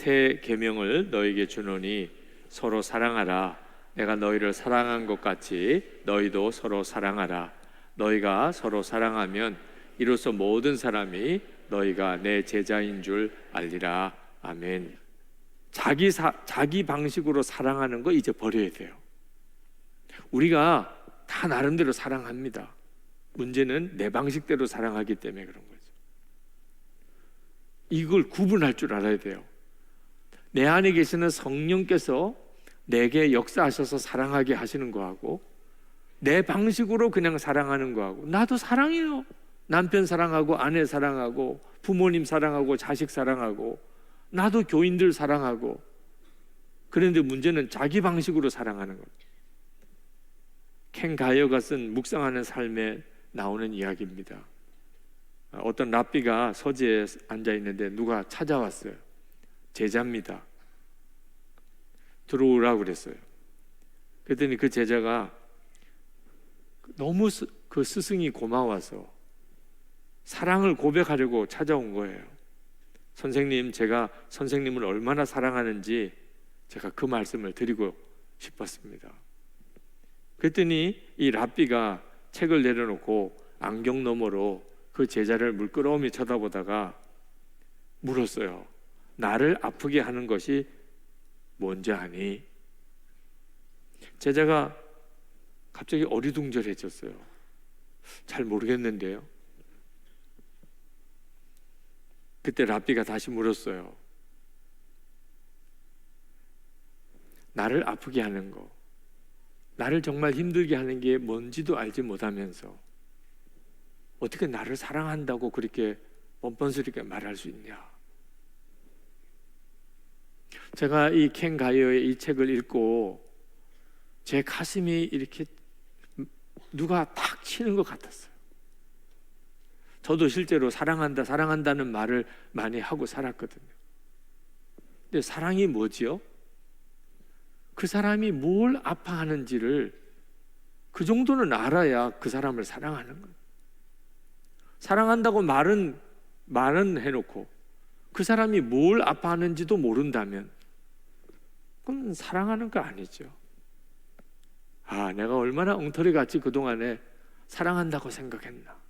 새 계명을 너에게 주노니 서로 사랑하라. 내가 너희를 사랑한 것 같이 너희도 서로 사랑하라. 너희가 서로 사랑하면 이로써 모든 사람이 너희가 내 제자인 줄 알리라. 아멘. 자기 방식으로 사랑하는 거 이제 버려야 돼요. 우리가 다 나름대로 사랑합니다. 문제는 내 방식대로 사랑하기 때문에 그런 거죠. 이걸 구분할 줄 알아야 돼요. 내 안에 계시는 성령께서 내게 역사하셔서 사랑하게 하시는 거하고 내 방식으로 그냥 사랑하는 거하고, 나도 사랑해요. 남편 사랑하고 아내 사랑하고 부모님 사랑하고 자식 사랑하고 나도 교인들 사랑하고. 그런데 문제는 자기 방식으로 사랑하는 거예요. 켄 가이어가 쓴 묵상하는 삶에 나오는 이야기입니다. 어떤 랍비가 서재에 앉아 있는데 누가 찾아왔어요. 제자입니다. 들어오라고 그랬어요. 그랬더니 그 제자가 너무 그 스승이 고마워서 사랑을 고백하려고 찾아온 거예요. 선생님, 제가 선생님을 얼마나 사랑하는지 제가 그 말씀을 드리고 싶었습니다. 그랬더니 이 랍비가 책을 내려놓고 안경 너머로 그 제자를 물끄러미 쳐다보다가 물었어요. 나를 아프게 하는 것이 뭔지 아니? 제자가 갑자기 어리둥절해졌어요. 잘 모르겠는데요. 그때 랍비가 다시 물었어요. 나를 아프게 하는 거, 나를 정말 힘들게 하는 게 뭔지도 알지 못하면서 어떻게 나를 사랑한다고 그렇게 뻔뻔스럽게 말할 수 있냐? 제가 이 켄 가이어의 이 책을 읽고 제 가슴이 이렇게 누가 탁 치는 것 같았어요. 저도 실제로 사랑한다는 말을 많이 하고 살았거든요. 근데 사랑이 뭐지요? 그 사람이 뭘 아파하는지를 그 정도는 알아야 그 사람을 사랑하는 거예요. 사랑한다고 말은 해놓고 그 사람이 뭘 아파하는지도 모른다면 그건 사랑하는 거 아니죠. 내가 얼마나 엉터리같이 그동안에 사랑한다고 생각했나.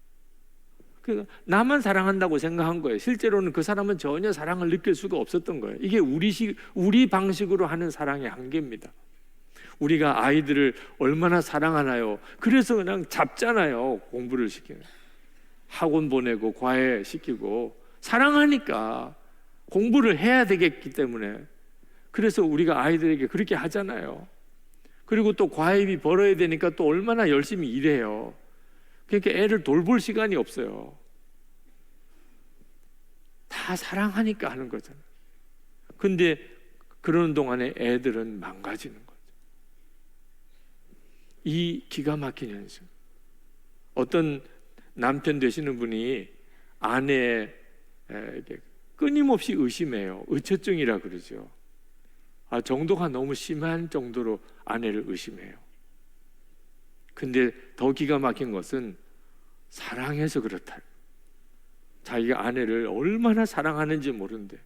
나만 사랑한다고 생각한 거예요. 실제로는 그 사람은 전혀 사랑을 느낄 수가 없었던 거예요. 이게 우리 방식으로 하는 사랑의 한계입니다. 우리가 아이들을 얼마나 사랑하나요? 그래서 그냥 잡잖아요. 공부를 시키는, 학원 보내고 과외 시키고 사랑하니까 공부를 해야 되겠기 때문에 그래서 우리가 아이들에게 그렇게 하잖아요. 그리고 또 과외비 벌어야 되니까 또 얼마나 열심히 일해요. 그러니까 애를 돌볼 시간이 없어요. 다 사랑하니까 하는 거잖아요. 근데 그러는 동안에 애들은 망가지는 거죠. 이 기가 막힌 현실. 어떤 남편 되시는 분이 아내에게 끊임없이 의심해요. 의처증이라 그러죠. 정도가 너무 심한 정도로 아내를 의심해요. 근데 더 기가 막힌 것은 사랑해서 그렇다. 자기가 아내를 얼마나 사랑하는지 모르는데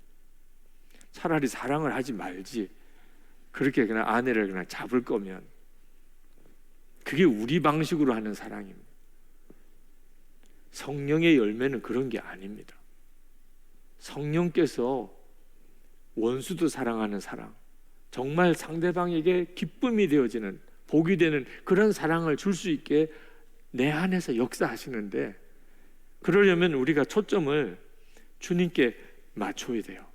차라리 사랑을 하지 말지. 그렇게 그냥 아내를 그냥 잡을 거면 그게 우리 방식으로 하는 사랑입니다. 성령의 열매는 그런 게 아닙니다. 성령께서 원수도 사랑하는 사랑, 정말 상대방에게 기쁨이 되어지는, 복이 되는 그런 사랑을 줄 수 있게 내 안에서 역사하시는데, 그러려면 우리가 초점을 주님께 맞춰야 돼요.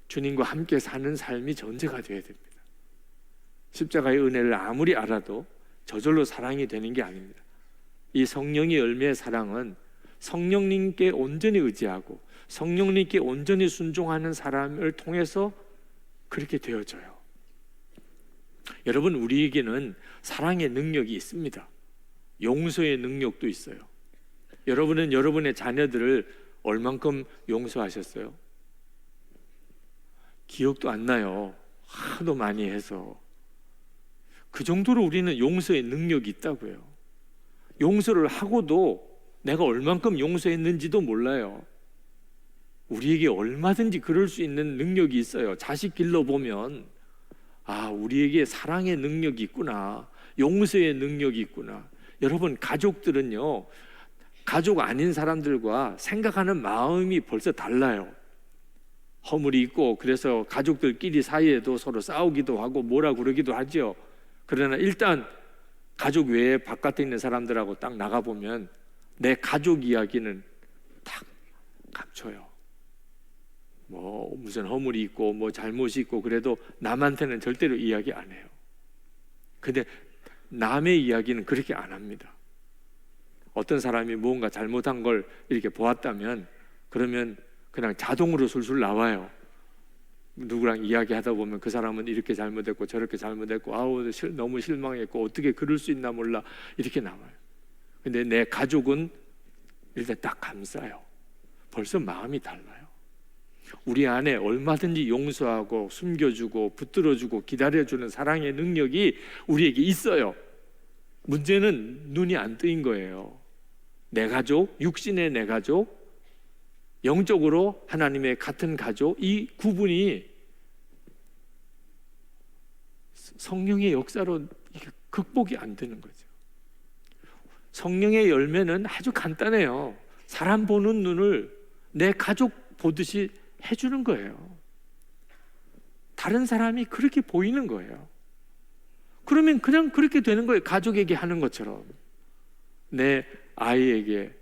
주님과 함께 사는 삶이 전제가 되어야 됩니다. 십자가의 은혜를 아무리 알아도 저절로 사랑이 되는 게 아닙니다. 이 성령의 열매의 사랑은 성령님께 온전히 의지하고 성령님께 온전히 순종하는 사람을 통해서 그렇게 되어져요. 여러분, 우리에게는 사랑의 능력이 있습니다. 용서의 능력도 있어요. 여러분은 여러분의 자녀들을 얼만큼 용서하셨어요? 기억도 안 나요. 하도 많이 해서. 그 정도로 우리는 용서의 능력이 있다고요. 용서를 하고도 내가 얼만큼 용서했는지도 몰라요. 우리에게 얼마든지 그럴 수 있는 능력이 있어요. 자식 길러보면 우리에게 사랑의 능력이 있구나, 용서의 능력이 있구나. 여러분, 가족들은요, 가족 아닌 사람들과 생각하는 마음이 벌써 달라요. 허물이 있고, 그래서 가족들끼리 사이에도 서로 싸우기도 하고 뭐라 그러기도 하죠. 그러나 일단 가족 외에 바깥에 있는 사람들하고 딱 나가보면 내 가족 이야기는 딱 감춰요. 뭐 무슨 허물이 있고 뭐 잘못이 있고 그래도 남한테는 절대로 이야기 안 해요. 근데 남의 이야기는 그렇게 안 합니다. 어떤 사람이 무언가 잘못한 걸 이렇게 보았다면 그러면 그냥 자동으로 술술 나와요. 누구랑 이야기하다 보면 그 사람은 이렇게 잘못했고 저렇게 잘못했고 너무 실망했고 어떻게 그럴 수 있나 몰라, 이렇게 나와요. 근데 내 가족은 일단 딱 감싸요. 벌써 마음이 달라요. 우리 안에 얼마든지 용서하고 숨겨주고 붙들어주고 기다려주는 사랑의 능력이 우리에게 있어요. 문제는 눈이 안 뜨인 거예요. 내 가족, 육신의 내 가족, 영적으로 하나님의 같은 가족, 이 구분이 성령의 역사로 극복이 안 되는 거죠. 성령의 열매는 아주 간단해요. 사람 보는 눈을 내 가족 보듯이 해주는 거예요. 다른 사람이 그렇게 보이는 거예요. 그러면 그냥 그렇게 되는 거예요. 가족에게 하는 것처럼 내 아이에게,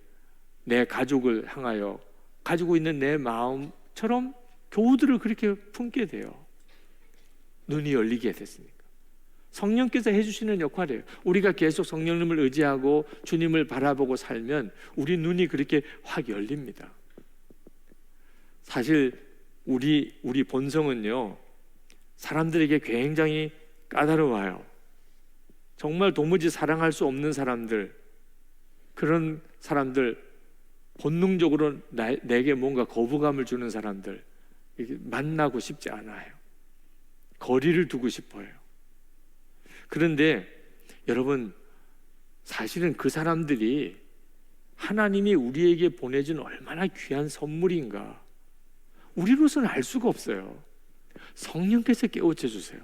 내 가족을 향하여 가지고 있는 내 마음처럼 교우들을 그렇게 품게 돼요. 눈이 열리게 됐으니까. 성령께서 해주시는 역할이에요. 우리가 계속 성령님을 의지하고 주님을 바라보고 살면 우리 눈이 그렇게 확 열립니다. 사실 우리 본성은요, 사람들에게 굉장히 까다로워요. 정말 도무지 사랑할 수 없는 사람들, 그런 사람들, 본능적으로 내게 뭔가 거부감을 주는 사람들 만나고 싶지 않아요. 거리를 두고 싶어요. 그런데 여러분, 사실은 그 사람들이 하나님이 우리에게 보내준 얼마나 귀한 선물인가 우리로서는 알 수가 없어요. 성령께서 깨우쳐 주세요.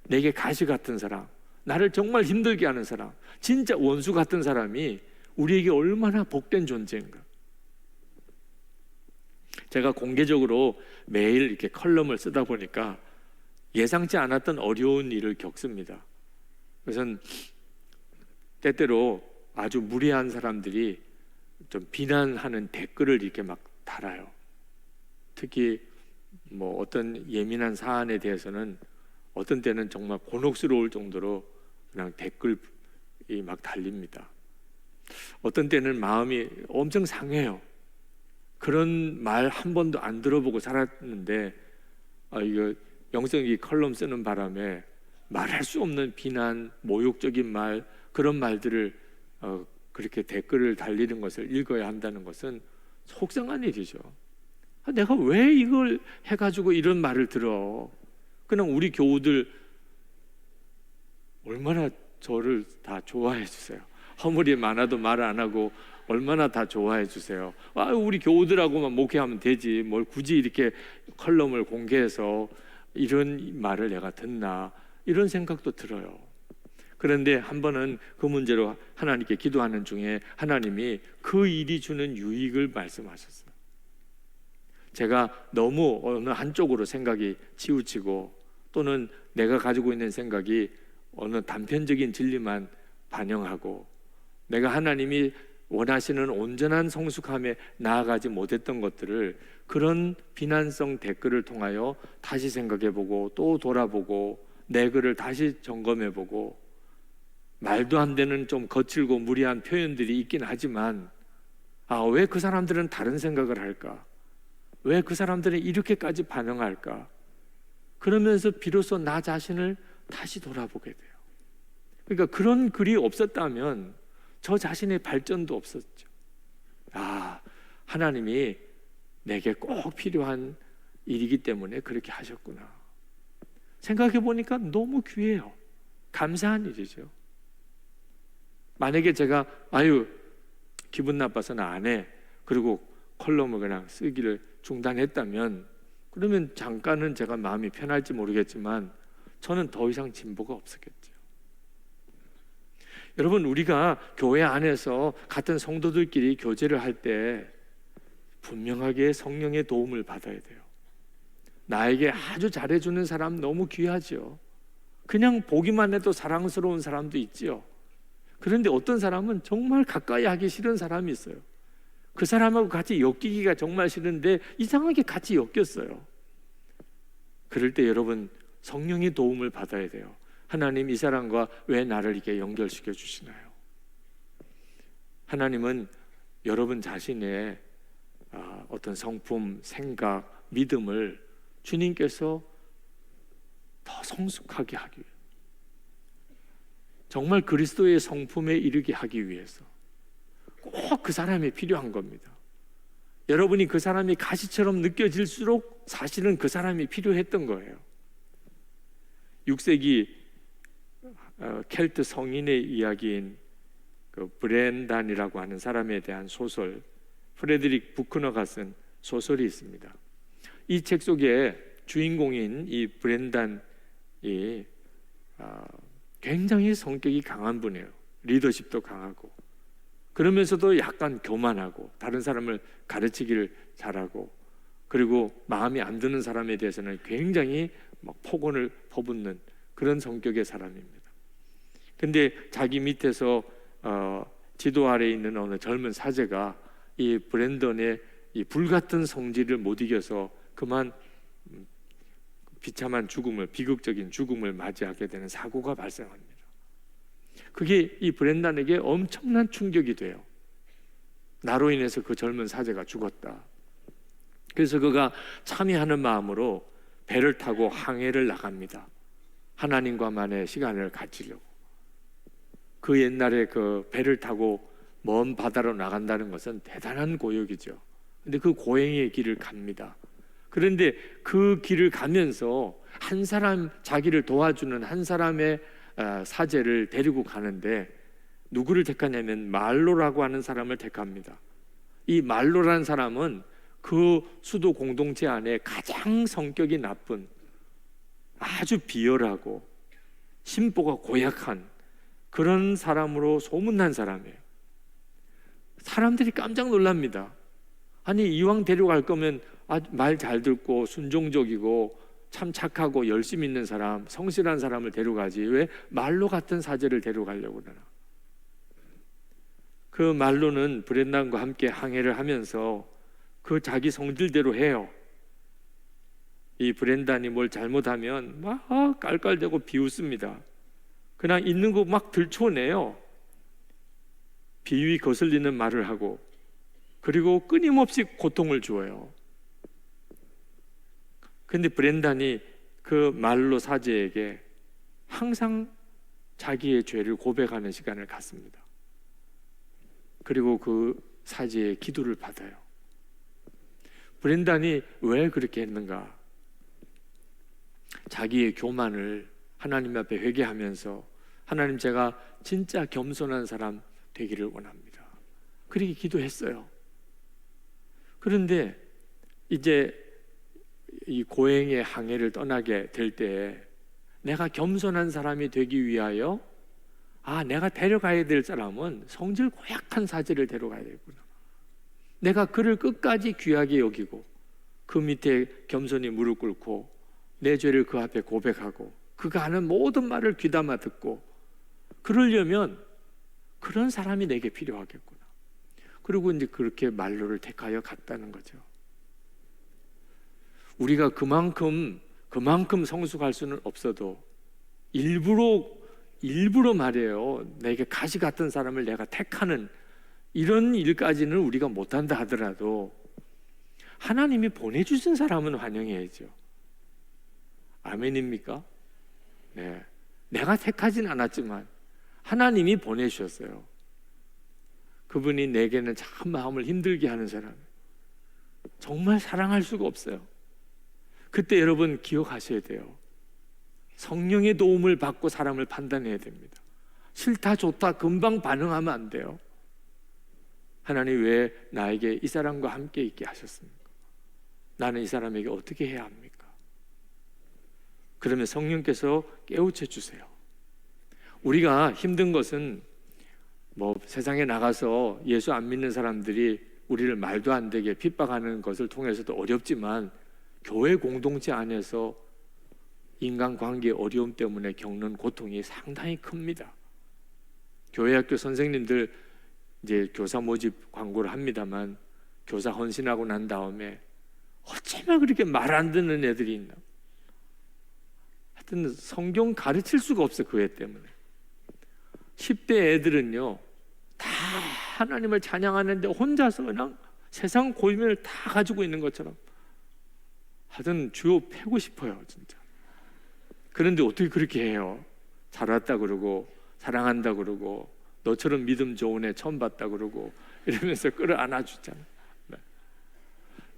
내게 가시 같은 사람, 나를 정말 힘들게 하는 사람, 진짜 원수 같은 사람이 우리에게 얼마나 복된 존재인가. 제가 공개적으로 매일 이렇게 컬럼을 쓰다 보니까 예상치 않았던 어려운 일을 겪습니다. 그래서 때때로 아주 무례한 사람들이 좀 비난하는 댓글을 이렇게 막 달아요. 특히 뭐 어떤 예민한 사안에 대해서는 어떤 때는 정말 곤혹스러울 정도로 그냥 댓글이 막 달립니다. 어떤 때는 마음이 엄청 상해요. 그런 말 한 번도 안 들어보고 살았는데 이거 영성이 컬럼 쓰는 바람에 말할 수 없는 비난, 모욕적인 말, 그런 말들을 그렇게 댓글을 달리는 것을 읽어야 한다는 것은 속상한 일이죠. 내가 왜 이걸 해가지고 이런 말을 들어? 그냥 우리 교우들 얼마나 저를 다 좋아해 주세요. 허물이 많아도 말 안 하고 얼마나 다 좋아해 주세요. 우리 교우들하고만 목회하면 되지, 뭘 굳이 이렇게 컬럼을 공개해서 이런 말을 내가 듣나, 이런 생각도 들어요. 그런데 한 번은 그 문제로 하나님께 기도하는 중에 하나님이 그 일이 주는 유익을 말씀하셨어요. 제가 너무 어느 한쪽으로 생각이 치우치고 또는 내가 가지고 있는 생각이 어느 단편적인 진리만 반영하고 내가 하나님이 원하시는 온전한 성숙함에 나아가지 못했던 것들을 그런 비난성 댓글을 통하여 다시 생각해보고 또 돌아보고 내 글을 다시 점검해보고 말도 안 되는 좀 거칠고 무리한 표현들이 있긴 하지만 왜 그 사람들은 다른 생각을 할까? 왜 그 사람들은 이렇게까지 반응할까? 그러면서 비로소 나 자신을 다시 돌아보게 돼요. 그러니까 그런 글이 없었다면 저 자신의 발전도 없었죠. 하나님이 내게 꼭 필요한 일이기 때문에 그렇게 하셨구나. 생각해 보니까 너무 귀해요. 감사한 일이죠. 만약에 제가 기분 나빠서는 안 해, 그리고 컬럼을 그냥 쓰기를 중단했다면 그러면 잠깐은 제가 마음이 편할지 모르겠지만 저는 더 이상 진보가 없었겠죠. 여러분, 우리가 교회 안에서 같은 성도들끼리 교제를 할 때 분명하게 성령의 도움을 받아야 돼요. 나에게 아주 잘해주는 사람 너무 귀하죠. 그냥 보기만 해도 사랑스러운 사람도 있지요. 그런데 어떤 사람은 정말 가까이 하기 싫은 사람이 있어요. 그 사람하고 같이 엮이기가 정말 싫은데 이상하게 같이 엮였어요. 그럴 때 여러분, 성령의 도움을 받아야 돼요. 하나님, 이 사람과 왜 나를 이렇게 연결시켜 주시나요? 하나님은 여러분 자신의 어떤 성품, 생각, 믿음을 주님께서 더 성숙하게 하기 위해, 정말 그리스도의 성품에 이르게 하기 위해서 꼭 그 사람이 필요한 겁니다. 여러분이 그 사람이 가시처럼 느껴질수록 사실은 그 사람이 필요했던 거예요. 6세기 켈트 성인의 이야기인 그 브렌단이라고 하는 사람에 대한 소설, 프레드릭 부크너가 쓴 소설이 있습니다. 이 책 속에 주인공인 이 브렌단이 굉장히 성격이 강한 분이에요. 리더십도 강하고, 그러면서도 약간 교만하고, 다른 사람을 가르치기를 잘하고, 그리고 마음에 안 드는 사람에 대해서는 굉장히 막 폭언을 퍼붓는 그런 성격의 사람입니다. 근데 자기 밑에서 지도 아래에 있는 어느 젊은 사제가 이 브렌던의 이 불같은 성질을 못 이겨서 그만 비참한 죽음을, 비극적인 죽음을 맞이하게 되는 사고가 발생합니다. 그게 이 브렌단에게 엄청난 충격이 돼요. 나로 인해서 그 젊은 사제가 죽었다. 그래서 그가 참회하는 마음으로 배를 타고 항해를 나갑니다. 하나님과만의 시간을 가지려고. 그 옛날에 그 배를 타고 먼 바다로 나간다는 것은 대단한 고역이죠. 근데 그 고행의 길을 갑니다. 그런데 그 길을 가면서 한 사람, 자기를 도와주는 한 사람의 사제를 데리고 가는데 누구를 택하냐면 말로라고 하는 사람을 택합니다. 이 말로라는 사람은 그 수도 공동체 안에 가장 성격이 나쁜, 아주 비열하고 심보가 고약한 그런 사람으로 소문난 사람이에요. 사람들이 깜짝 놀랍니다. 아니, 이왕 데려갈 거면 말 잘 듣고 순종적이고 참 착하고 열심 있는 사람, 성실한 사람을 데려가지 왜 말로 같은 사제를 데려가려고 그러나. 그 말로는 브렌단과 함께 항해를 하면서 그 자기 성질대로 해요. 이 브렌단이 뭘 잘못하면 막 깔깔대고 비웃습니다. 그냥 있는 거 막 들춰내요. 비위 거슬리는 말을 하고, 그리고 끊임없이 고통을 주어요. 근데 브렌단이 그 말로 사제에게 항상 자기의 죄를 고백하는 시간을 갖습니다. 그리고 그 사제의 기도를 받아요. 브렌단이 왜 그렇게 했는가? 자기의 교만을 하나님 앞에 회개하면서, 하나님, 제가 진짜 겸손한 사람 되기를 원합니다. 그렇게 기도했어요. 그런데 이제 이 고행의 항해를 떠나게 될 때 내가 겸손한 사람이 되기 위하여 내가 데려가야 될 사람은 성질 고약한 사제를 데려가야 되구나. 내가 그를 끝까지 귀하게 여기고 그 밑에 겸손히 무릎 꿇고 내 죄를 그 앞에 고백하고 그가 하는 모든 말을 귀담아 듣고, 그러려면 그런 사람이 내게 필요하겠구나. 그리고 이제 그렇게 말로를 택하여 갔다는 거죠. 우리가 그만큼 성숙할 수는 없어도 일부러 말이에요, 내게 가시 같은 사람을 내가 택하는 이런 일까지는 우리가 못한다 하더라도 하나님이 보내주신 사람은 환영해야죠. 아멘입니까? 네, 내가 택하진 않았지만 하나님이 보내주셨어요. 그분이 내게는 참 마음을 힘들게 하는 사람, 정말 사랑할 수가 없어요. 그때 여러분 기억하셔야 돼요. 성령의 도움을 받고 사람을 판단해야 됩니다. 싫다 좋다 금방 반응하면 안 돼요. 하나님 왜 나에게 이 사람과 함께 있게 하셨습니까? 나는 이 사람에게 어떻게 해야 합니까? 그러면 성령께서 깨우쳐 주세요. 우리가 힘든 것은 세상에 나가서 예수 안 믿는 사람들이 우리를 말도 안 되게 핍박하는 것을 통해서도 어렵지만, 교회 공동체 안에서 인간관계의 어려움 때문에 겪는 고통이 상당히 큽니다. 교회학교 선생님들 이제 교사 모집 광고를 합니다만, 교사 헌신하고 난 다음에 어쩌면 그렇게 말 안 듣는 애들이 있나. 하여튼 성경 가르칠 수가 없어, 그 애 때문에. 10대 애들은요, 다 하나님을 찬양하는데 혼자서 그냥 세상 고민을 다 가지고 있는 것처럼 하여튼 주요 패고 싶어요, 진짜. 그런데 어떻게 그렇게 해요? 잘 왔다 그러고 사랑한다 그러고 너처럼 믿음 좋은 애 처음 봤다 그러고 이러면서 끌어안아 주잖아요.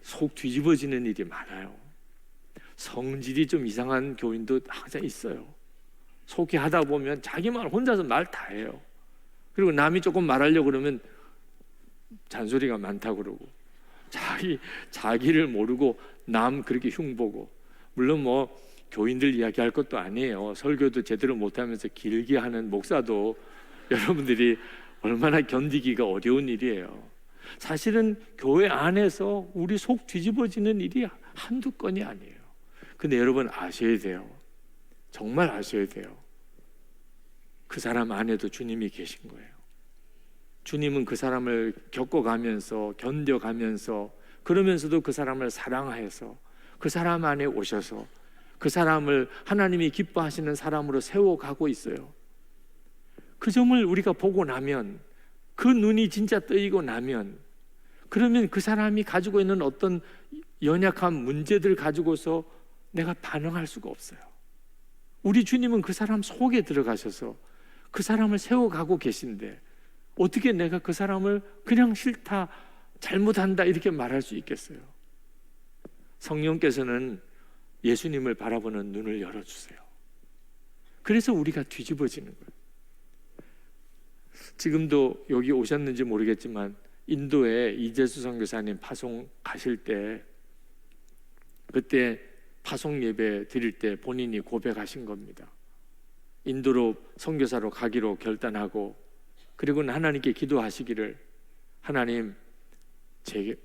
속 뒤집어지는 일이 많아요. 성질이 좀 이상한 교인도 항상 있어요. 속이 하다 보면 자기만 혼자서 말 다 해요. 그리고 남이 조금 말하려고 그러면 잔소리가 많다 그러고, 자기를 모르고 남 그렇게 흉보고. 물론 교인들 이야기할 것도 아니에요. 설교도 제대로 못하면서 길게 하는 목사도 여러분들이 얼마나 견디기가 어려운 일이에요. 사실은 교회 안에서 우리 속 뒤집어지는 일이 한두 건이 아니에요. 근데 여러분 아셔야 돼요. 정말 아셔야 돼요. 그 사람 안에도 주님이 계신 거예요. 주님은 그 사람을 겪어가면서 견뎌가면서, 그러면서도 그 사람을 사랑해서 그 사람 안에 오셔서 그 사람을 하나님이 기뻐하시는 사람으로 세워가고 있어요. 그 점을 우리가 보고 나면, 그 눈이 진짜 뜨이고 나면, 그러면 그 사람이 가지고 있는 어떤 연약한 문제들 가지고서 내가 반응할 수가 없어요. 우리 주님은 그 사람 속에 들어가셔서 그 사람을 세워가고 계신데, 어떻게 내가 그 사람을 그냥 싫다, 잘못한다 이렇게 말할 수 있겠어요? 성령께서는 예수님을 바라보는 눈을 열어주세요. 그래서 우리가 뒤집어지는 거예요. 지금도 여기 오셨는지 모르겠지만, 인도에 이재수 선교사님 파송 가실 때, 그때 파송 예배 드릴 때 본인이 고백하신 겁니다. 인도로 선교사로 가기로 결단하고, 그리고는 하나님께 기도하시기를, 하나님 제게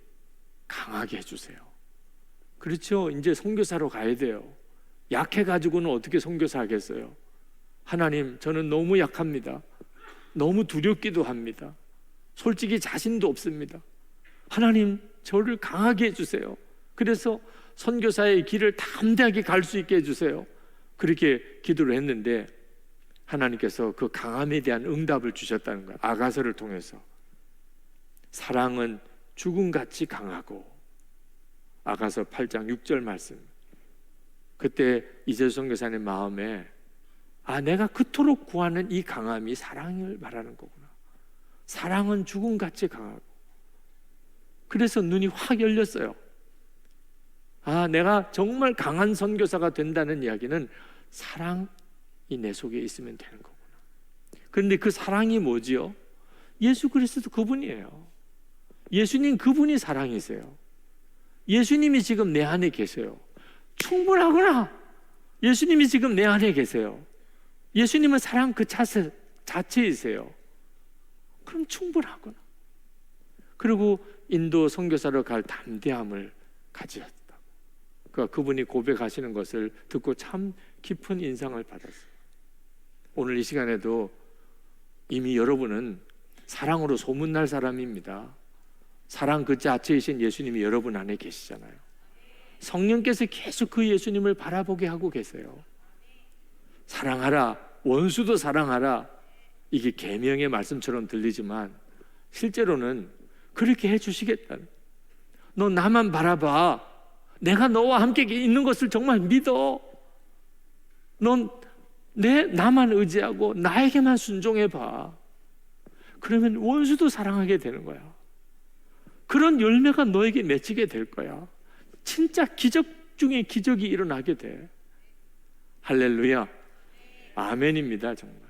강하게 해주세요. 그렇죠. 이제 선교사로 가야 돼요. 약해가지고는 어떻게 선교사 하겠어요? 하나님, 저는 너무 약합니다. 너무 두렵기도 합니다. 솔직히 자신도 없습니다. 하나님, 저를 강하게 해주세요. 그래서 선교사의 길을 담대하게 갈 수 있게 해주세요. 그렇게 기도를 했는데 하나님께서 그 강함에 대한 응답을 주셨다는 거예요. 아가서를 통해서. 사랑은 죽음같이 강하고. 아가서 8장 6절 말씀. 그때 이재수 선교사님 마음에, 내가 그토록 구하는 이 강함이 사랑을 말하는 거구나. 사랑은 죽음같이 강하고. 그래서 눈이 확 열렸어요. 내가 정말 강한 선교사가 된다는 이야기는 사랑이 내 속에 있으면 되는 거구나. 그런데 그 사랑이 뭐지요? 예수 그리스도 그분이에요. 예수님 그분이 사랑이세요. 예수님이 지금 내 안에 계세요. 충분하구나. 예수님이 지금 내 안에 계세요. 예수님은 사랑 그 자체이세요. 그럼 충분하구나. 그리고 인도 선교사로 갈 담대함을 가지셨다. 그러니까 그분이 고백하시는 것을 듣고 참 깊은 인상을 받았어요. 오늘 이 시간에도 이미 여러분은 사랑으로 소문날 사람입니다. 사랑 그 자체이신 예수님이 여러분 안에 계시잖아요. 성령께서 계속 그 예수님을 바라보게 하고 계세요. 사랑하라, 원수도 사랑하라. 이게 계명의 말씀처럼 들리지만 실제로는 그렇게 해주시겠다는. 너 나만 바라봐. 내가 너와 함께 있는 것을 정말 믿어. 넌 나만 의지하고 나에게만 순종해봐. 그러면 원수도 사랑하게 되는 거야. 그런 열매가 너에게 맺히게 될 거야. 진짜 기적 중에 기적이 일어나게 돼. 할렐루야. 아멘입니다, 정말.